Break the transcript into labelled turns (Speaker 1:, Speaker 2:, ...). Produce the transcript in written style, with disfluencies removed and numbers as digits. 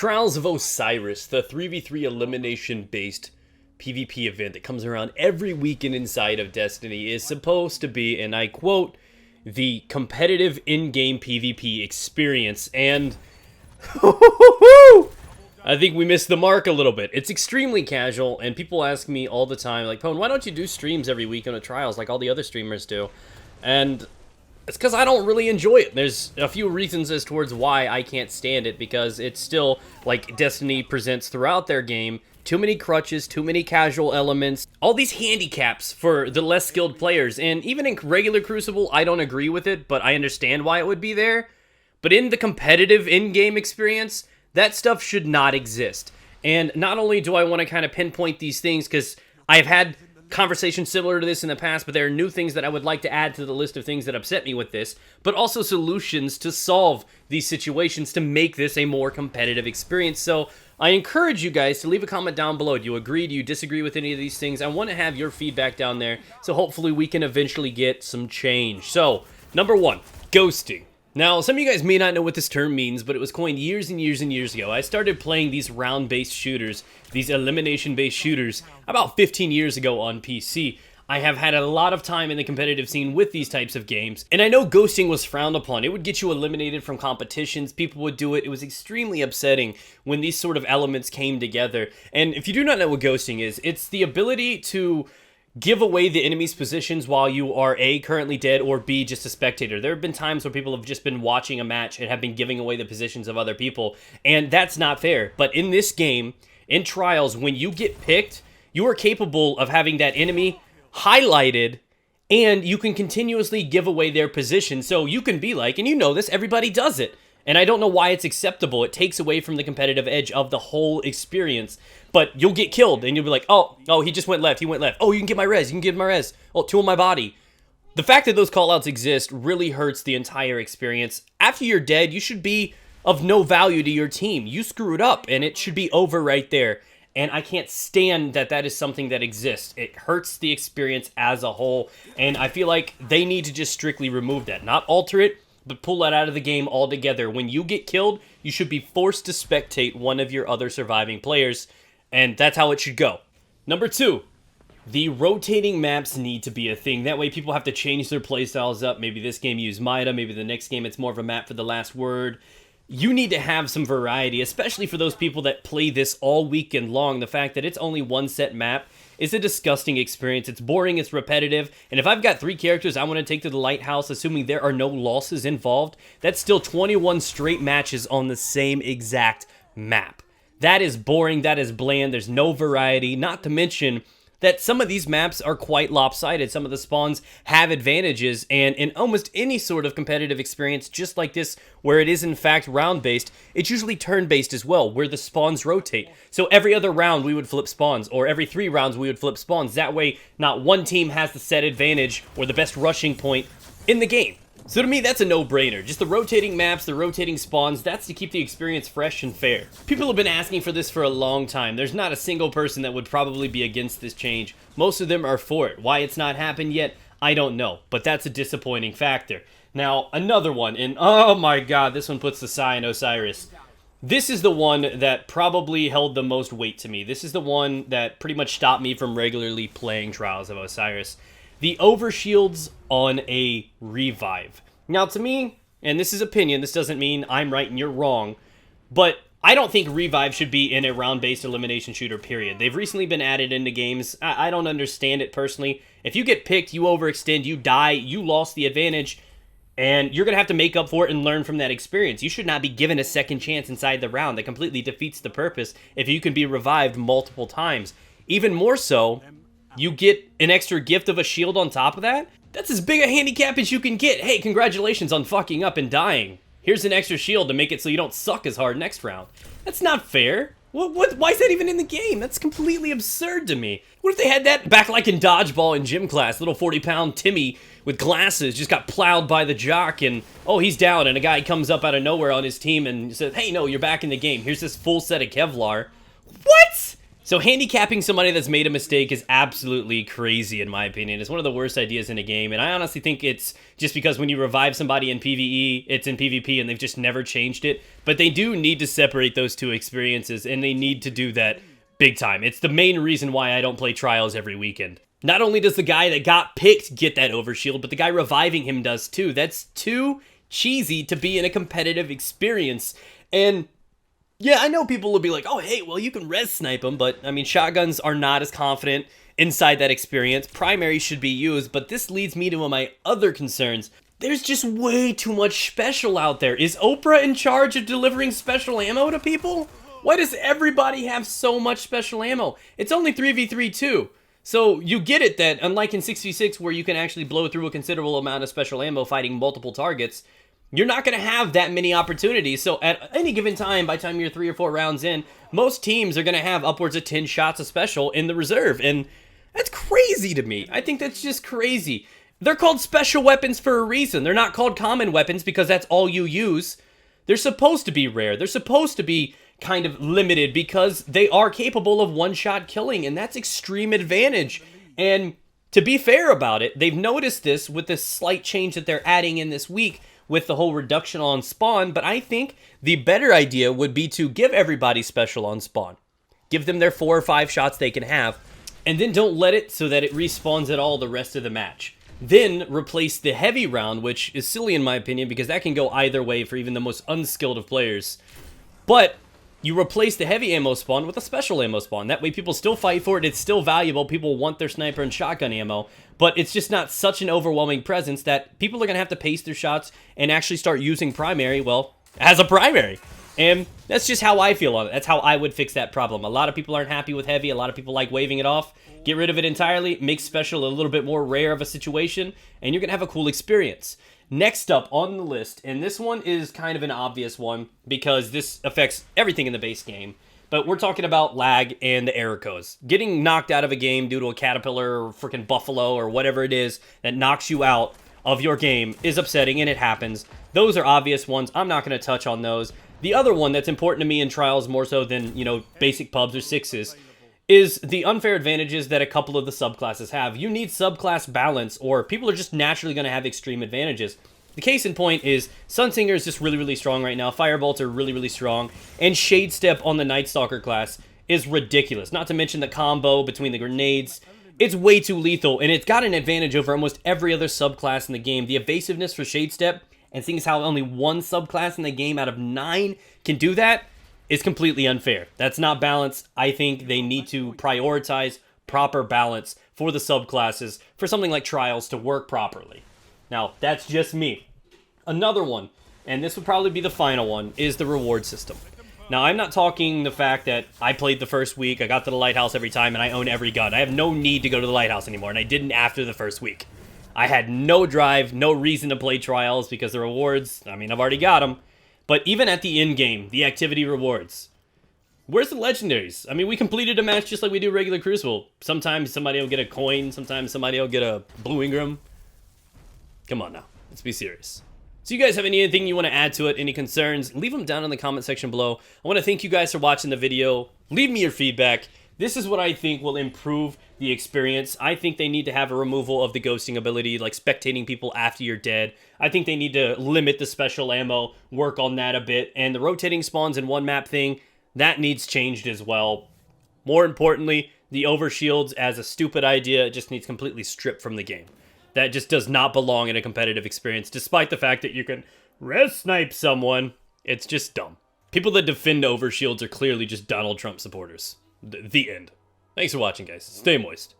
Speaker 1: Trials of Osiris, the 3v3 elimination-based PvP event that comes around every weekend inside of Destiny, is supposed to be, and I quote, the competitive in-game PvP experience, and I think we missed the mark a little bit. It's extremely casual, and people ask me all the time, like, Pwn, why don't you do streams every weekend of Trials like all the other streamers do? And it's because I don't really enjoy it. There's a few reasons as towards why I can't stand it, because it's still, like Destiny presents throughout their game, too many crutches, too many casual elements, all these handicaps for the less skilled players. And even in regular Crucible, I don't agree with it, but I understand why it would be there. But in the competitive in-game experience, that stuff should not exist. And not only do I want to kind of pinpoint these things, because I've had conversations similar to this in the past, but there are new things that I would like to add to the list of things that upset me with this, but also solutions to solve these situations to make this a more competitive experience. So I encourage you guys to leave a comment down below. Do you agree? Do you disagree with any of these things? I want to have your feedback down there, so hopefully we can eventually get some change. So, number one, ghosting. Now, some of you guys may not know what this term means, but it was coined years and years and years ago. I started playing these round-based shooters, these elimination-based shooters, about 15 years ago on PC. I have had a lot of time in the competitive scene with these types of games, and I know ghosting was frowned upon. It would get you eliminated from competitions, people would do it. It was extremely upsetting when these sort of elements came together. And if you do not know what ghosting is, it's the ability to give away the enemy's positions while you are A, currently dead, or B, just a spectator. There have been times where people have just been watching a match and have been giving away the positions of other people, and that's not fair. But in this game, in Trials, when you get picked, you are capable of having that enemy highlighted, and you can continuously give away their position. So you can be like, and you know this, everybody does it. And I don't know why it's acceptable. It takes away from the competitive edge of the whole experience. But you'll get killed, and you'll be like, oh, he just went left, he went left. Oh, you can get my res, you can get my res. Oh, two on my body. The fact that those callouts exist really hurts the entire experience. After you're dead, you should be of no value to your team. You screwed up, and it should be over right there. And I can't stand that that is something that exists. It hurts the experience as a whole, and I feel like they need to just strictly remove that. Not alter it, but pull that out of the game altogether. When you get killed, you should be forced to spectate one of your other surviving players, and that's how it should go. Number two, the rotating maps need to be a thing. That way people have to change their playstyles up. Maybe this game you use Mida, maybe the next game it's more of a map for the last word. You need to have some variety, especially for those people that play this all weekend long. The fact that it's only one set map is a disgusting experience. It's boring, it's repetitive, and if I've got 3 characters I want to take to the lighthouse, assuming there are no losses involved, that's still 21 straight matches on the same exact map. That is boring, that is bland, there's no variety, not to mention that some of these maps are quite lopsided. Some of the spawns have advantages, and in almost any sort of competitive experience, just like this, where it is in fact round-based, it's usually turn-based as well, where the spawns rotate. So every other round we would flip spawns, or every 3 rounds we would flip spawns. That way, not one team has the set advantage or the best rushing point in the game. So to me, that's a no-brainer. Just the rotating maps, the rotating spawns, that's to keep the experience fresh and fair. People have been asking for this for a long time. There's not a single person that would probably be against this change. Most of them are for it. Why it's not happened yet, I don't know. But that's a disappointing factor. Now, another one, and oh my god, this one puts the sigh in Osiris. This is the one that probably held the most weight to me. This is the one that pretty much stopped me from regularly playing Trials of Osiris. The overshields on a revive. Now to me, and this is opinion, this doesn't mean I'm right and you're wrong, but I don't think revive should be in a round-based elimination shooter, period. They've recently been added into games. I don't understand it personally. If you get picked, you overextend, you die, you lost the advantage, and you're going to have to make up for it and learn from that experience. You should not be given a second chance inside the round. That completely defeats the purpose if you can be revived multiple times. Even more so, you get an extra gift of a shield on top of that? That's as big a handicap as you can get. Hey, congratulations on fucking up and dying. Here's an extra shield to make it so you don't suck as hard next round. That's not fair. Why is that even in the game? That's completely absurd to me. What if they had that back like in dodgeball in gym class? Little 40-pound Timmy with glasses just got plowed by the jock, and oh, he's down, and a guy comes up out of nowhere on his team and says, hey, no, you're back in the game. Here's this full set of Kevlar. What? So handicapping somebody that's made a mistake is absolutely crazy in my opinion. It's one of the worst ideas in a game, and I honestly think it's just because when you revive somebody in PvE, it's in PvP and they've just never changed it. But they do need to separate those two experiences, and they need to do that big time. It's the main reason why I don't play Trials every weekend. Not only does the guy that got picked get that overshield, but the guy reviving him does too. That's too cheesy to be in a competitive experience. And yeah, I know people will be like, oh, hey, well, you can res snipe them, but, I mean, shotguns are not as confident inside that experience. Primary should be used, but this leads me to my other concerns. There's just way too much special out there. Is Oprah in charge of delivering special ammo to people? Why does everybody have so much special ammo? It's only 3v3 too. So you get it that, unlike in 6v6 where you can actually blow through a considerable amount of special ammo fighting multiple targets, you're not going to have that many opportunities. So at any given time, by the time you're 3 or 4 rounds in, most teams are going to have upwards of 10 shots of special in the reserve. And that's crazy to me. I think that's just crazy. They're called special weapons for a reason. They're not called common weapons because that's all you use. They're supposed to be rare. They're supposed to be kind of limited because they are capable of one-shot killing, and that's extreme advantage. And to be fair about it, they've noticed this with this slight change that they're adding in this week with the whole reduction on spawn, but I think the better idea would be to give everybody special on spawn. Give them their 4 or 5 shots they can have, and then don't let it so that it respawns at all the rest of the match. Then replace the heavy round, which is silly in my opinion because that can go either way for even the most unskilled of players. But you replace the heavy ammo spawn with a special ammo spawn. That way people still fight for it, it's still valuable, people want their sniper and shotgun ammo, but it's just not such an overwhelming presence that people are going to have to pace their shots and actually start using primary, well, as a primary. And that's just how I feel on it. That's how I would fix that problem. A lot of people aren't happy with heavy, a lot of people like waving it off. Get rid of it entirely, make special a little bit more rare of a situation, and you're going to have a cool experience. Next up on the list, and this one is kind of an obvious one because this affects everything in the base game, but we're talking about lag and the error codes. Getting knocked out of a game due to a caterpillar or freaking buffalo or whatever it is that knocks you out of your game is upsetting, and it happens. Those are obvious ones. I'm not going to touch on those. The other one that's important to me in Trials more so than, you know, basic pubs or sixes is the unfair advantages that a couple of the subclasses have. You need subclass balance, or people are just naturally going to have extreme advantages. The case in point is Sunsinger is just really, really strong right now. Firebolts are really, really strong. And Shade Step on the Night Stalker class is ridiculous. Not to mention the combo between the grenades. It's way too lethal, and it's got an advantage over almost every other subclass in the game. The evasiveness for Shade Step, and seeing as how only one subclass in the game out of 9 can do that, is completely unfair. That's not balance. I think they need to prioritize proper balance for the subclasses for something like Trials to work properly. Now, that's just me. Another one, and this would probably be the final one, is the reward system. Now, I'm not talking the fact that I played the first week, I got to the lighthouse every time, and I own every gun. I have no need to go to the lighthouse anymore, and I didn't after the first week. I had no drive, no reason to play Trials because the rewards, I mean, I've already got them. But even at the end game, the activity rewards, where's the legendaries? I mean, we completed a match just like we do regular Crucible. Sometimes somebody will get a coin, sometimes somebody will get a Blue Ingram. Come on now, let's be serious. So you guys have anything you want to add to it, any concerns, leave them down in the comment section below. I want to thank you guys for watching the video. Leave me your feedback. This is what I think will improve the experience. I think they need to have a removal of the ghosting ability, like spectating people after you're dead. I think they need to limit the special ammo, work on that a bit, and the rotating spawns in one map thing, that needs changed as well. More importantly, the overshields as a stupid idea, it just needs completely stripped from the game. That just does not belong in a competitive experience, despite the fact that you can res snipe someone. It's just dumb. People that defend overshields are clearly just Donald Trump supporters. The end. Thanks for watching, guys. Stay moist.